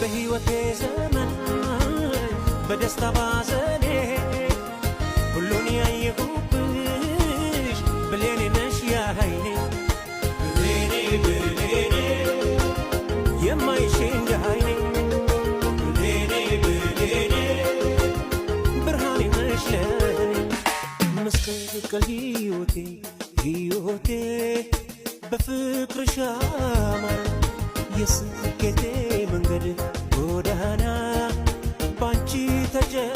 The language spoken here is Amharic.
በሕይወቴ ዘመን በደስታ ባዘኔ ሁሉን ያየሁብሽ ብሌኔ ነሽ ያይኔ ብሌኔ ብሌኔ የማይሽ እንደ አይኔ ብሌኔ ብሌኔ ብርሃኔ ነሽ ለኔ መስቀል ሕይወቴ ሕይወቴ በፍቅርሽ አማረ የስኬቴ መንገድ ጎዳና ባንቺ ተጀመረ